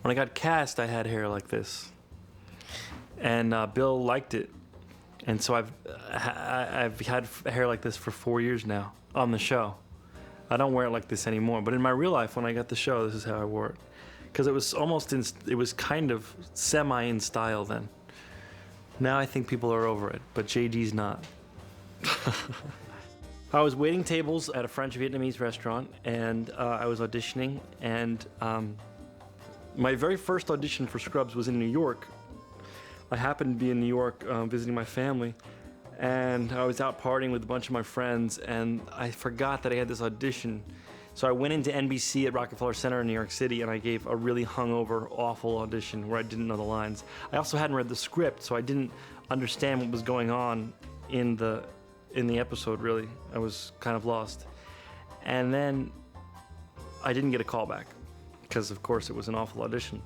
When I got cast, I had hair like this, and Bill liked it, and so I've had hair like this for 4 years now on the show. I don't wear it like this anymore, but in my real life, when I got the show, this is how I wore it, because it was it was kind of semi in style then. Now I think people are over it, but JD's not. I was waiting tables at a French-Vietnamese restaurant, and I was auditioning, and my very first audition for Scrubs was in New York. I happened to be in New York visiting my family, and I was out partying with a bunch of my friends, and I forgot that I had this audition. So I went into NBC at Rockefeller Center in New York City, and I gave a really hungover, awful audition where I didn't know the lines. I also hadn't read the script, so I didn't understand what was going on in the episode, really. I was kind of lost. And then I didn't get a call back, because of course it was an awful audition.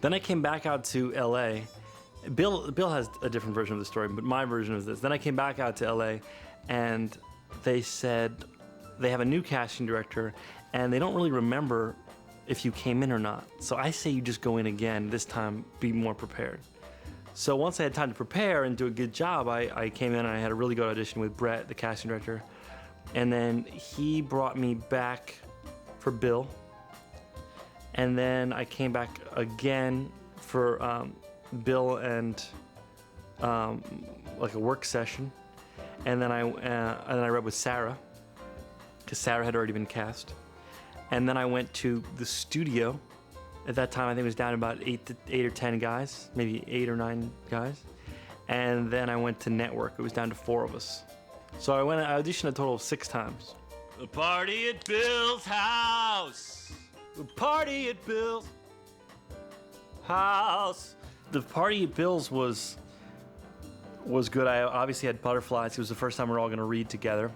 Then I came back out to LA. Bill has a different version of the story, but my version is this. Then I came back out to LA, and they said they have a new casting director, and they don't really remember if you came in or not. So I say you just go in again, this time be more prepared. So once I had time to prepare and do a good job, I came in and I had a really good audition with Brett, the casting director. And then he brought me back for Bill. And then I came back again for Bill and like a work session. And then I read with Sarah, because Sarah had already been cast. And then I went to the studio. At that time, I think it was down to about eight or 10 guys, maybe 8 or 9 guys. And then I went to network. It was down to 4 of us. So I auditioned a total of 6 times. A party at Bill's house. A party at Bill's house. The party at Bill's was good. I obviously had butterflies. It was the first time we were all going to read together.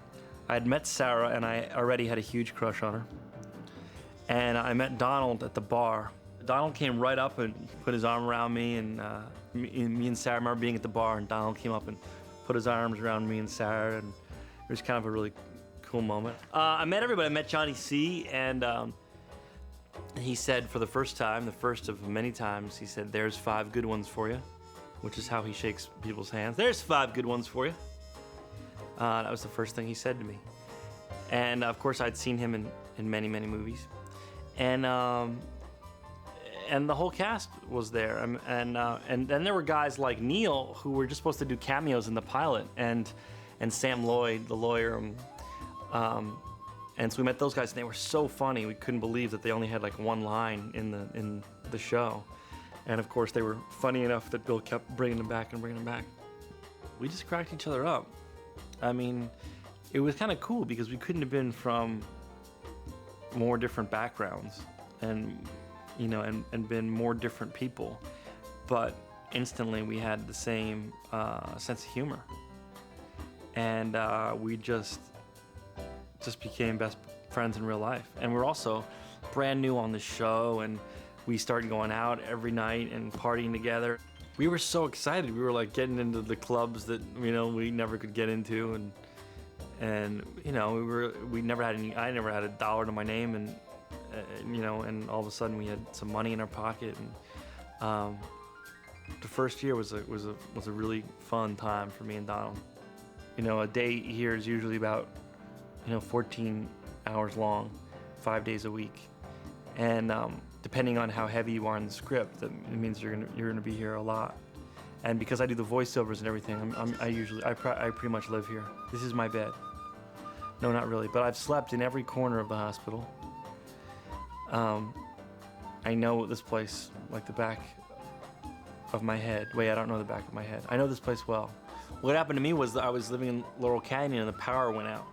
I had met Sarah, and I already had a huge crush on her. And I met Donald at the bar. Donald came right up and put his arm around me, and me and Sarah, I remember being at the bar, and Donald came up and put his arms around me and Sarah, and it was kind of a really cool moment. I met everybody. I met Johnny C, and he said for the first time, the first of many times, he said, "There's 5 good ones for you," which is how he shakes people's hands. "There's 5 good ones for you." That was the first thing he said to me. And of course, I'd seen him in many, many movies. And the whole cast was there, and then there were guys like Neil who were just supposed to do cameos in the pilot, and Sam Lloyd, the lawyer, and so we met those guys, and they were so funny. We couldn't believe that they only had like 1 line in the show, and of course they were funny enough that Bill kept bringing them back and bringing them back. We just cracked each other up. I mean, it was kind of cool because we couldn't have been from more different backgrounds and been more different people, but instantly we had the same sense of humor, and we just became best friends in real life. And we're also brand new on the show, and we started going out every night and partying together. We were so excited. We were like getting into the clubs that we never could get into, and we never had any. I never had $1 to my name, and and all of a sudden we had some money in our pocket, and the first year was a really fun time for me and Donald. A day here is usually about 14 hours long, 5 days a week, and depending on how heavy you are in the script, it means you're gonna be here a lot. And because I do the voiceovers and everything, I pretty much live here. This is my bed. No, not really, but I've slept in every corner of the hospital. I know this place like the back of my head. Wait, I don't know the back of my head. I know this place well. What happened to me was that I was living in Laurel Canyon and the power went out.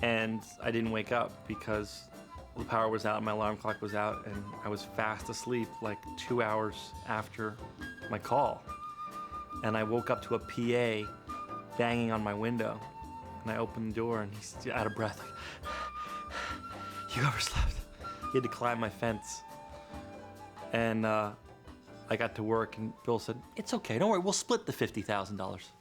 And I didn't wake up because the power was out, my alarm clock was out, and I was fast asleep like 2 hours after my call. And I woke up to a PA banging on my window. And I opened the door, and he's out of breath, like, "You overslept." He had to climb my fence. And I got to work, and Bill said, "It's okay, don't worry, we'll split the $50,000.